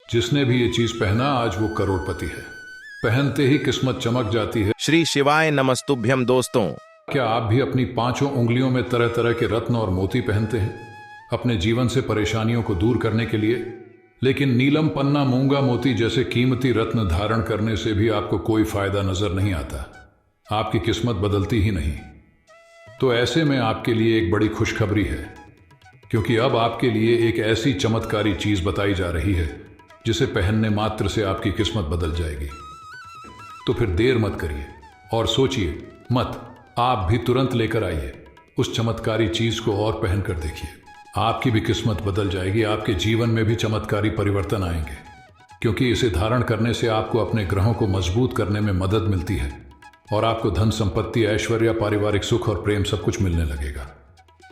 जिसने भी ये चीज पहना आज वो करोड़पति है। पहनते ही किस्मत चमक जाती है। श्री शिवाय नमस्तुभ्यम दोस्तों। क्या आप भी अपनी 5 उंगलियों में तरह तरह के रत्न और मोती पहनते हैं अपने जीवन से परेशानियों को दूर करने के लिए? लेकिन नीलम, पन्ना, मूंगा मोती जैसे कीमती रत्न धारण करने से भी आपको कोई फायदा नजर नहीं आता। आपकी किस्मत बदलती ही नहीं। तो ऐसे में आपके लिए एक बड़ी खुशखबरी है, क्योंकि अब आपके लिए एक ऐसी चमत्कारी चीज बताई जा रही है जिसे पहनने मात्र से आपकी किस्मत बदल जाएगी। तो फिर देर मत करिए और सोचिए मत, आप भी तुरंत लेकर आइए उस चमत्कारी चीज को और पहन कर देखिए। आपकी भी किस्मत बदल जाएगी, आपके जीवन में भी चमत्कारी परिवर्तन आएंगे, क्योंकि इसे धारण करने से आपको अपने ग्रहों को मजबूत करने में मदद मिलती है और आपको धन संपत्ति, ऐश्वर्य, पारिवारिक सुख और प्रेम सब कुछ मिलने लगेगा।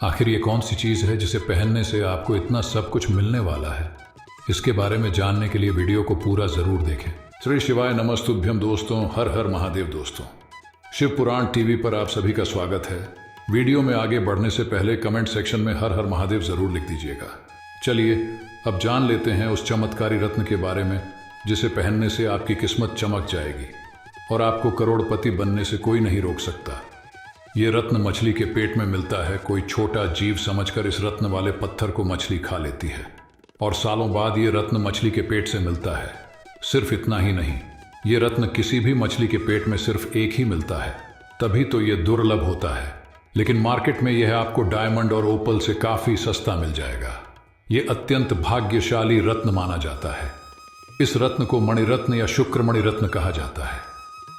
आखिर ये कौन सी चीज है जिसे पहनने से आपको इतना सब कुछ मिलने वाला है? इसके बारे में जानने के लिए वीडियो को पूरा जरूर देखें। श्री शिवाय नमस्तुभ्यम दोस्तों, हर हर महादेव दोस्तों। शिव पुराण टीवी पर आप सभी का स्वागत है। वीडियो में आगे बढ़ने से पहले कमेंट सेक्शन में हर हर महादेव जरूर लिख दीजिएगा। चलिए अब जान लेते हैं उस चमत्कारी रत्न के बारे में जिसे पहनने से आपकी किस्मत चमक जाएगी और आपको करोड़पति बनने से कोई नहीं रोक सकता। ये रत्न मछली के पेट में मिलता है। कोई छोटा जीव समझकर इस रत्न वाले पत्थर को मछली खा लेती है और सालों बाद ये रत्न मछली के पेट से मिलता है। सिर्फ इतना ही नहीं, ये रत्न किसी भी मछली के पेट में सिर्फ एक ही मिलता है, तभी तो ये दुर्लभ होता है। लेकिन मार्केट में यह आपको डायमंड और ओपल से काफी सस्ता मिल जाएगा। ये अत्यंत भाग्यशाली रत्न माना जाता है। इस रत्न को मणिरत्न या शुक्रमणि रत्न कहा जाता है।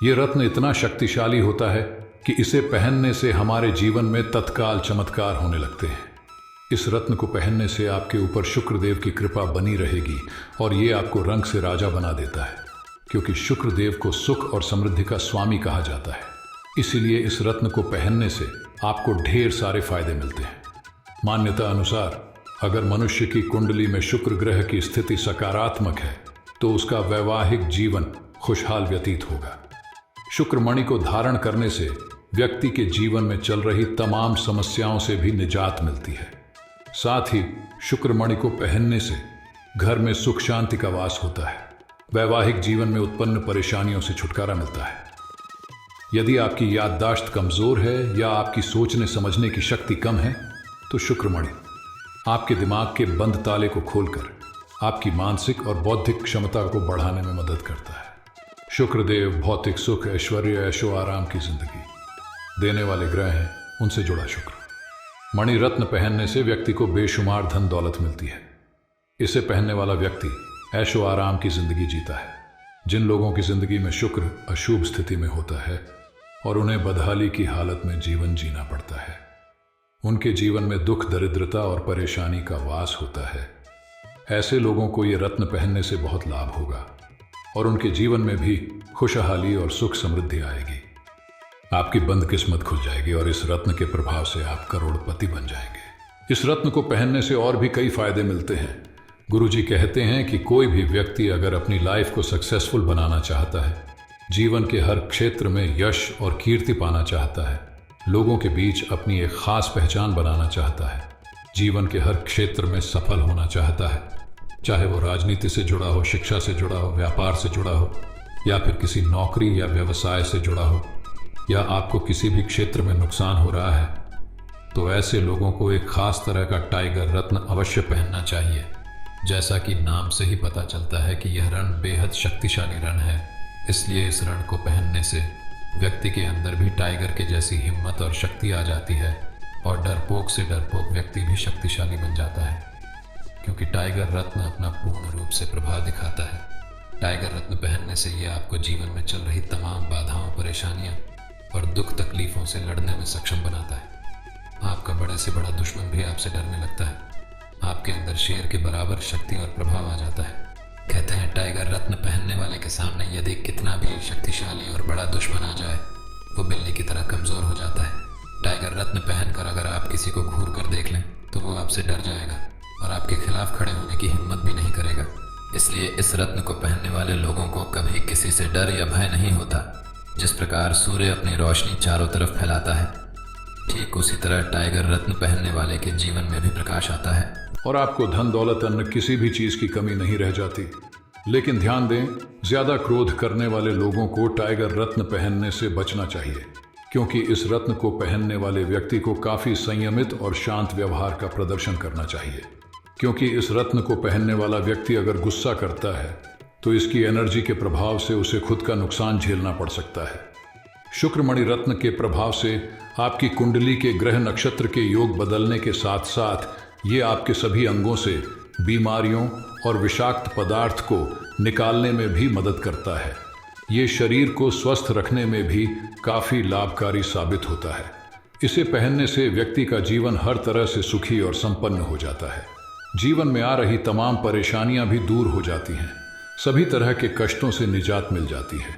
यह रत्न इतना शक्तिशाली होता है कि इसे पहनने से हमारे जीवन में तत्काल चमत्कार होने लगते हैं। इस रत्न को पहनने से आपके ऊपर शुक्रदेव की कृपा बनी रहेगी और ये आपको रंग से राजा बना देता है, क्योंकि शुक्रदेव को सुख और समृद्धि का स्वामी कहा जाता है। इसीलिए इस रत्न को पहनने से आपको ढेर सारे फायदे मिलते हैं। मान्यता अनुसार अगर मनुष्य की कुंडली में शुक्र ग्रह की स्थिति सकारात्मक है तो उसका वैवाहिक जीवन खुशहाल व्यतीत होगा। शुक्रमणि को धारण करने से व्यक्ति के जीवन में चल रही तमाम समस्याओं से भी निजात मिलती है। साथ ही शुक्रमणि को पहनने से घर में सुख शांति का वास होता है। वैवाहिक जीवन में उत्पन्न परेशानियों से छुटकारा मिलता है। यदि आपकी याददाश्त कमजोर है या आपकी सोचने समझने की शक्ति कम है तो शुक्रमणि आपके दिमाग के बंद ताले को खोलकर आपकी मानसिक और बौद्धिक क्षमता को बढ़ाने में मदद करता है। शुक्रदेव भौतिक सुख, ऐश्वर्य, ऐशो आराम की जिंदगी देने वाले ग्रह हैं, उनसे जुड़ा शुक्र। मणि रत्न पहनने से व्यक्ति को बेशुमार धन दौलत मिलती है। इसे पहनने वाला व्यक्ति ऐशो आराम की जिंदगी जीता है। जिन लोगों की जिंदगी में शुक्र अशुभ स्थिति में होता है और उन्हें बदहाली की हालत में जीवन जीना पड़ता है, उनके जीवन में दुख, दरिद्रता और परेशानी का वास होता है। ऐसे लोगों को ये रत्न पहनने से बहुत लाभ होगा और उनके जीवन में भी खुशहाली और सुख समृद्धि आएगी। आपकी बंद किस्मत खुल जाएगी और इस रत्न के प्रभाव से आप करोड़पति बन जाएंगे। इस रत्न को पहनने से और भी कई फायदे मिलते हैं। गुरुजी कहते हैं कि कोई भी व्यक्ति अगर अपनी लाइफ को सक्सेसफुल बनाना चाहता है, जीवन के हर क्षेत्र में यश और कीर्ति पाना चाहता है, लोगों के बीच अपनी एक खास पहचान बनाना चाहता है, जीवन के हर क्षेत्र में सफल होना चाहता है, चाहे वो राजनीति से जुड़ा हो, शिक्षा से जुड़ा हो, व्यापार से जुड़ा हो या फिर किसी नौकरी या व्यवसाय से जुड़ा हो, या आपको किसी भी क्षेत्र में नुकसान हो रहा है, तो ऐसे लोगों को एक खास तरह का टाइगर रत्न अवश्य पहनना चाहिए। जैसा कि नाम से ही पता चलता है कि यह रण बेहद शक्तिशाली रण है, इसलिए इस रण को पहनने से व्यक्ति के अंदर भी टाइगर के जैसी हिम्मत और शक्ति आ जाती है और डरपोक से डरपोक व्यक्ति भी शक्तिशाली बन जाता है, क्योंकि टाइगर रत्न अपना पूर्ण रूप से प्रभाव दिखाता है। टाइगर रत्न पहनने से यह आपको जीवन में चल रही तमाम बाधाओं, परेशानियां और दुख तकलीफों से लड़ने में सक्षम बनाता है। आपका बड़े से बड़ा दुश्मन भी आपसे डरने लगता है। आपके अंदर शेर के बराबर शक्ति और प्रभाव आ जाता है। कहते हैं टाइगर रत्न पहनने वाले के सामने यदि कितना भी शक्तिशाली और बड़ा दुश्मन आ जाए, वो बिल्ली की तरह कमजोर हो जाता है। टाइगर रत्न पहनकर अगर आप किसी को घूर कर देख लें तो वो आपसे डर जाएगा और आपके खिलाफ खड़े होने की हिम्मत भी नहीं करेगा। इसलिए इस रत्न को पहनने वाले लोगों को कभी किसी से डर या भय नहीं होता। जिस प्रकार सूर्य अपनी रोशनी चारों तरफ फैलाता है, ठीक उसी तरह टाइगर रत्न पहनने वाले के जीवन में भी प्रकाश आता है और आपको धन दौलत अन्य किसी भी चीज की कमी नहीं रह जाती। लेकिन ध्यान दें, ज्यादा क्रोध करने वाले लोगों को टाइगर रत्न पहनने से बचना चाहिए, क्योंकि इस रत्न को पहनने वाले व्यक्ति को काफी संयमित और शांत व्यवहार का प्रदर्शन करना चाहिए, क्योंकि इस रत्न को पहनने वाला व्यक्ति अगर गुस्सा करता है तो इसकी एनर्जी के प्रभाव से उसे खुद का नुकसान झेलना पड़ सकता है। शुक्रमणि रत्न के प्रभाव से आपकी कुंडली के ग्रह नक्षत्र के योग बदलने के साथ साथ ये आपके सभी अंगों से बीमारियों और विषाक्त पदार्थ को निकालने में भी मदद करता है। ये शरीर को स्वस्थ रखने में भी काफी लाभकारी साबित होता है। इसे पहनने से व्यक्ति का जीवन हर तरह से सुखी और संपन्न हो जाता है। जीवन में आ रही तमाम परेशानियां भी दूर हो जाती हैं, सभी तरह के कष्टों से निजात मिल जाती है।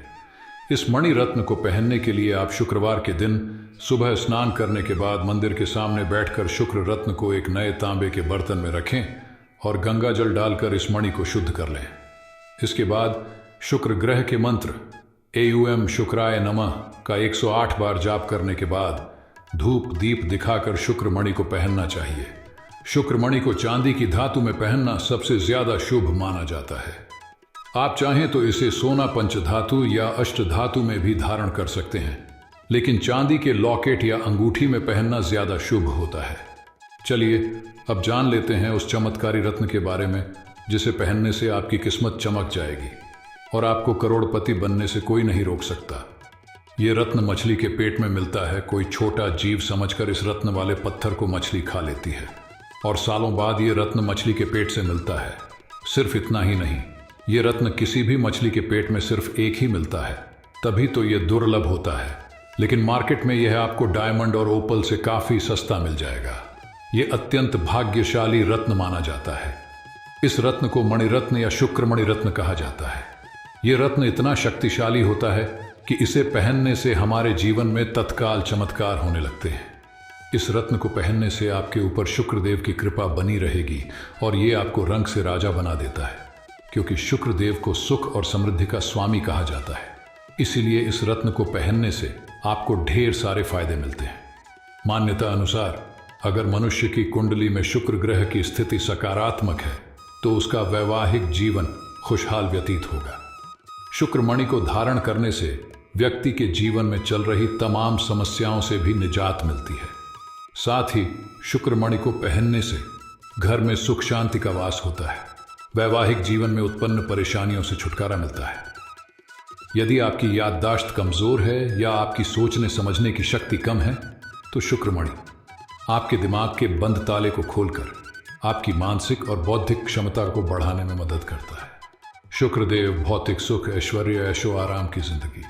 इस मणि रत्न को पहनने के लिए आप शुक्रवार के दिन सुबह स्नान करने के बाद मंदिर के सामने बैठकर शुक्र रत्न को एक नए तांबे के बर्तन में रखें और गंगा जल डालकर इस मणि को शुद्ध कर लें। इसके बाद शुक्र ग्रह के मंत्र एयूएम शुक्राय नमः का 108 बार जाप करने के बाद धूप दीप दिखाकर शुक्र मणि को पहनना चाहिए। शुक्र मणि को चांदी की धातु में पहनना सबसे ज्यादा शुभ माना जाता है। आप चाहें तो इसे सोना पंचधातु या अष्ट धातु में भी धारण कर सकते हैं, लेकिन चांदी के लॉकेट या अंगूठी में पहनना ज्यादा शुभ होता है। चलिए अब जान लेते हैं उस चमत्कारी रत्न के बारे में जिसे पहनने से आपकी किस्मत चमक जाएगी और आपको करोड़पति बनने से कोई नहीं रोक सकता। ये रत्न मछली के पेट में मिलता है। कोई छोटा जीव समझकर इस रत्न वाले पत्थर को मछली खा लेती है और सालों बाद ये रत्न मछली के पेट से मिलता है। सिर्फ इतना ही नहीं, ये रत्न किसी भी मछली के पेट में सिर्फ एक ही मिलता है, तभी तो ये दुर्लभ होता है। लेकिन मार्केट में यह आपको डायमंड और ओपल से काफी सस्ता मिल जाएगा। ये अत्यंत भाग्यशाली रत्न माना जाता है। इस रत्न को मणिरत्न या शुक्रमणि रत्न कहा जाता है। यह रत्न इतना शक्तिशाली होता है कि इसे पहनने से हमारे जीवन में तत्काल चमत्कार होने लगते हैं। इस रत्न को पहनने से आपके ऊपर शुक्रदेव की कृपा बनी रहेगी और ये आपको रंग से राजा बना देता है, क्योंकि शुक्रदेव को सुख और समृद्धि का स्वामी कहा जाता है। इसीलिए इस रत्न को पहनने से आपको ढेर सारे फायदे मिलते हैं। मान्यता अनुसार अगर मनुष्य की कुंडली में शुक्र ग्रह की स्थिति सकारात्मक है तो उसका वैवाहिक जीवन खुशहाल व्यतीत होगा। शुक्रमणि को धारण करने से व्यक्ति के जीवन में चल रही तमाम समस्याओं से भी निजात मिलती है। साथ ही शुक्रमणि को पहनने से घर में सुख शांति का वास होता है। वैवाहिक जीवन में उत्पन्न परेशानियों से छुटकारा मिलता है। यदि आपकी याददाश्त कमजोर है या आपकी सोचने समझने की शक्ति कम है तो शुक्रमणि आपके दिमाग के बंद ताले को खोलकर आपकी मानसिक और बौद्धिक क्षमता को बढ़ाने में मदद करता है। शुक्रदेव भौतिक सुख, ऐश्वर्य, ऐशो आराम की जिंदगी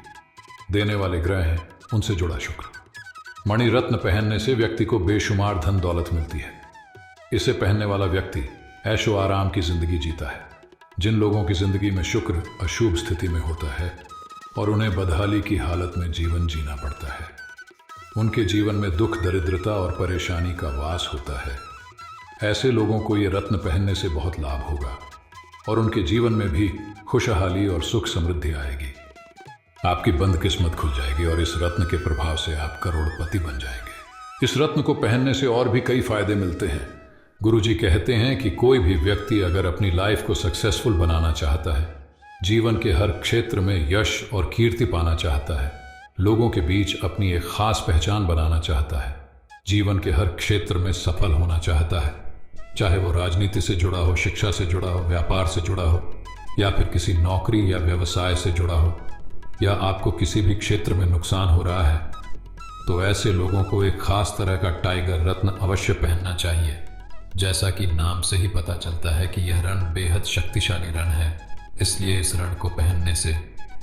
देने वाले ग्रह हैं, उनसे जुड़ा शुक्र। मणि रत्न पहनने से व्यक्ति को बेशुमार धन दौलत मिलती है। इसे पहनने वाला व्यक्ति ऐशो आराम की जिंदगी जीता है। जिन लोगों की जिंदगी में शुक्र अशुभ स्थिति में होता है और उन्हें बदहाली की हालत में जीवन जीना पड़ता है, उनके जीवन में दुख, दरिद्रता और परेशानी का वास होता है। ऐसे लोगों को ये रत्न पहनने से बहुत लाभ होगा और उनके जीवन में भी खुशहाली और सुख समृद्धि आएगी। आपकी बंद किस्मत खुल जाएगी और इस रत्न के प्रभाव से आप करोड़पति बन जाएंगे। इस रत्न को पहनने से और भी कई फायदे मिलते हैं। गुरुजी कहते हैं कि कोई भी व्यक्ति अगर अपनी लाइफ को सक्सेसफुल बनाना चाहता है, जीवन के हर क्षेत्र में यश और कीर्ति पाना चाहता है, लोगों के बीच अपनी एक खास पहचान बनाना चाहता है, जीवन के हर क्षेत्र में सफल होना चाहता है, चाहे वो राजनीति से जुड़ा हो, शिक्षा से जुड़ा हो, व्यापार से जुड़ा हो या फिर किसी नौकरी या व्यवसाय से जुड़ा हो, या आपको किसी भी क्षेत्र में नुकसान हो रहा है, तो ऐसे लोगों को एक खास तरह का टाइगर रत्न अवश्य पहनना चाहिए। जैसा कि नाम से ही पता चलता है कि यह रण बेहद शक्तिशाली रण है, इसलिए इस रण को पहनने से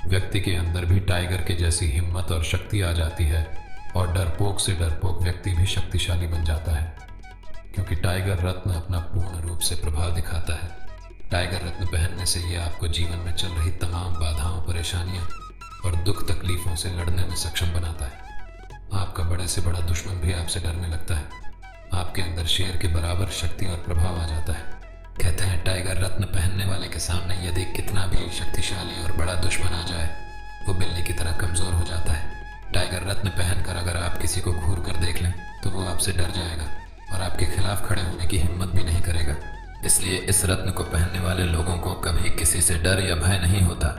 व्यक्ति के अंदर भी टाइगर के जैसी हिम्मत और शक्ति आ जाती है और डरपोक से डरपोक व्यक्ति भी शक्तिशाली बन जाता है, क्योंकि टाइगर रत्न अपना पूर्ण रूप से प्रभाव दिखाता है। टाइगर रत्न पहनने से यह आपको जीवन में चल रही तमाम बाधाओं, परेशानियों और दुख तकलीफों से लड़ने में सक्षम बनाता है। आपका बड़े से बड़ा दुश्मन भी आपसे डरने लगता है। आपके अंदर शेर के बराबर शक्ति और प्रभाव आ जाता है। कहते हैं टाइगर रत्न पहनने वाले के सामने यदि कितना भी शक्तिशाली और बड़ा दुश्मन आ जाए, वो बिल्ली की तरह कमजोर हो जाता है। टाइगर रत्न पहनकर अगर आप किसी को घूर कर देख लें तो वो आपसे डर जाएगा और आपके खिलाफ खड़े होने की हिम्मत भी नहीं करेगा। इसलिए इस रत्न को पहनने वाले लोगों को कभी किसी से डर या भय नहीं होता।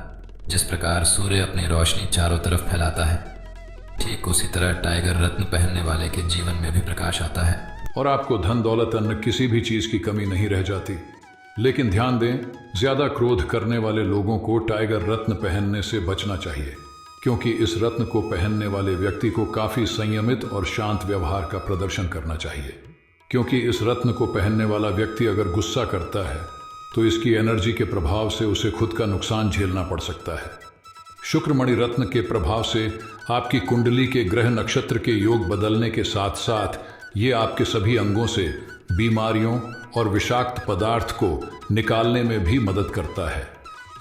जिस प्रकार सूर्य अपनी रोशनी चारों तरफ फैलाता है, ठीक उसी तरह टाइगर रत्न पहनने वाले के जीवन में भी प्रकाश आता है। और आपको धन दौलत अन्य किसी भी चीज की कमी नहीं रह जाती। लेकिन ध्यान दें, ज्यादा क्रोध करने वाले लोगों को टाइगर रत्न पहनने से बचना चाहिए, क्योंकि इस रत्न को पहनने वाले व्यक्ति को काफी संयमित और शांत व्यवहार का प्रदर्शन करना चाहिए। क्योंकि इस रत्न को पहनने वाला व्यक्ति अगर गुस्सा करता है तो इसकी एनर्जी के प्रभाव से उसे खुद का नुकसान झेलना पड़ सकता है। शुक्रमणि रत्न के प्रभाव से आपकी कुंडली के ग्रह नक्षत्र के योग बदलने के साथ साथ ये आपके सभी अंगों से बीमारियों और विषाक्त पदार्थ को निकालने में भी मदद करता है।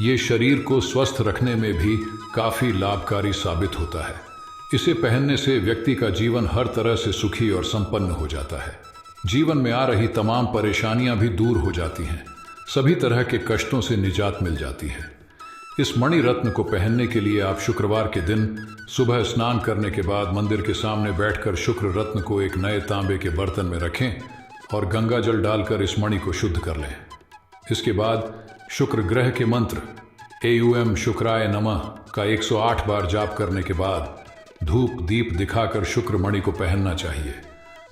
ये शरीर को स्वस्थ रखने में भी काफी लाभकारी साबित होता है। इसे पहनने से व्यक्ति का जीवन हर तरह से सुखी और संपन्न हो जाता है। जीवन में आ रही तमाम परेशानियां भी दूर हो जाती हैं। सभी तरह के कष्टों से निजात मिल जाती है। इस मणि रत्न को पहनने के लिए आप शुक्रवार के दिन सुबह स्नान करने के बाद मंदिर के सामने बैठकर शुक्र रत्न को एक नए तांबे के बर्तन में रखें और गंगा जल डालकर इस मणि को शुद्ध कर लें। इसके बाद शुक्र ग्रह के मंत्र एयूएम शुक्राय नमः का 108 बार जाप करने के बाद धूप दीप दिखाकर शुक्र मणि को पहनना चाहिए।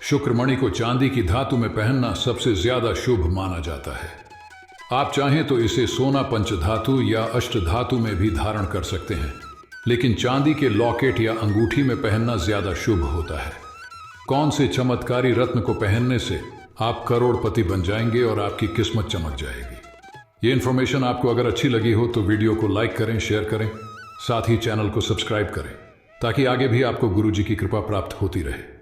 शुक्र मणि को चांदी की धातु में पहनना सबसे ज्यादा शुभ माना जाता है। आप चाहें तो इसे सोना पंचधातु या अष्ट धातु में भी धारण कर सकते हैं, लेकिन चांदी के लॉकेट या अंगूठी में पहनना ज्यादा शुभ होता है। कौन से चमत्कारी रत्न को पहनने से आप करोड़पति बन जाएंगे और आपकी किस्मत चमक जाएगी। ये इन्फॉर्मेशन आपको अगर अच्छी लगी हो तो वीडियो को लाइक करें, शेयर करें, साथ ही चैनल को सब्सक्राइब करें ताकि आगे भी आपको गुरुजी की कृपा प्राप्त होती रहे।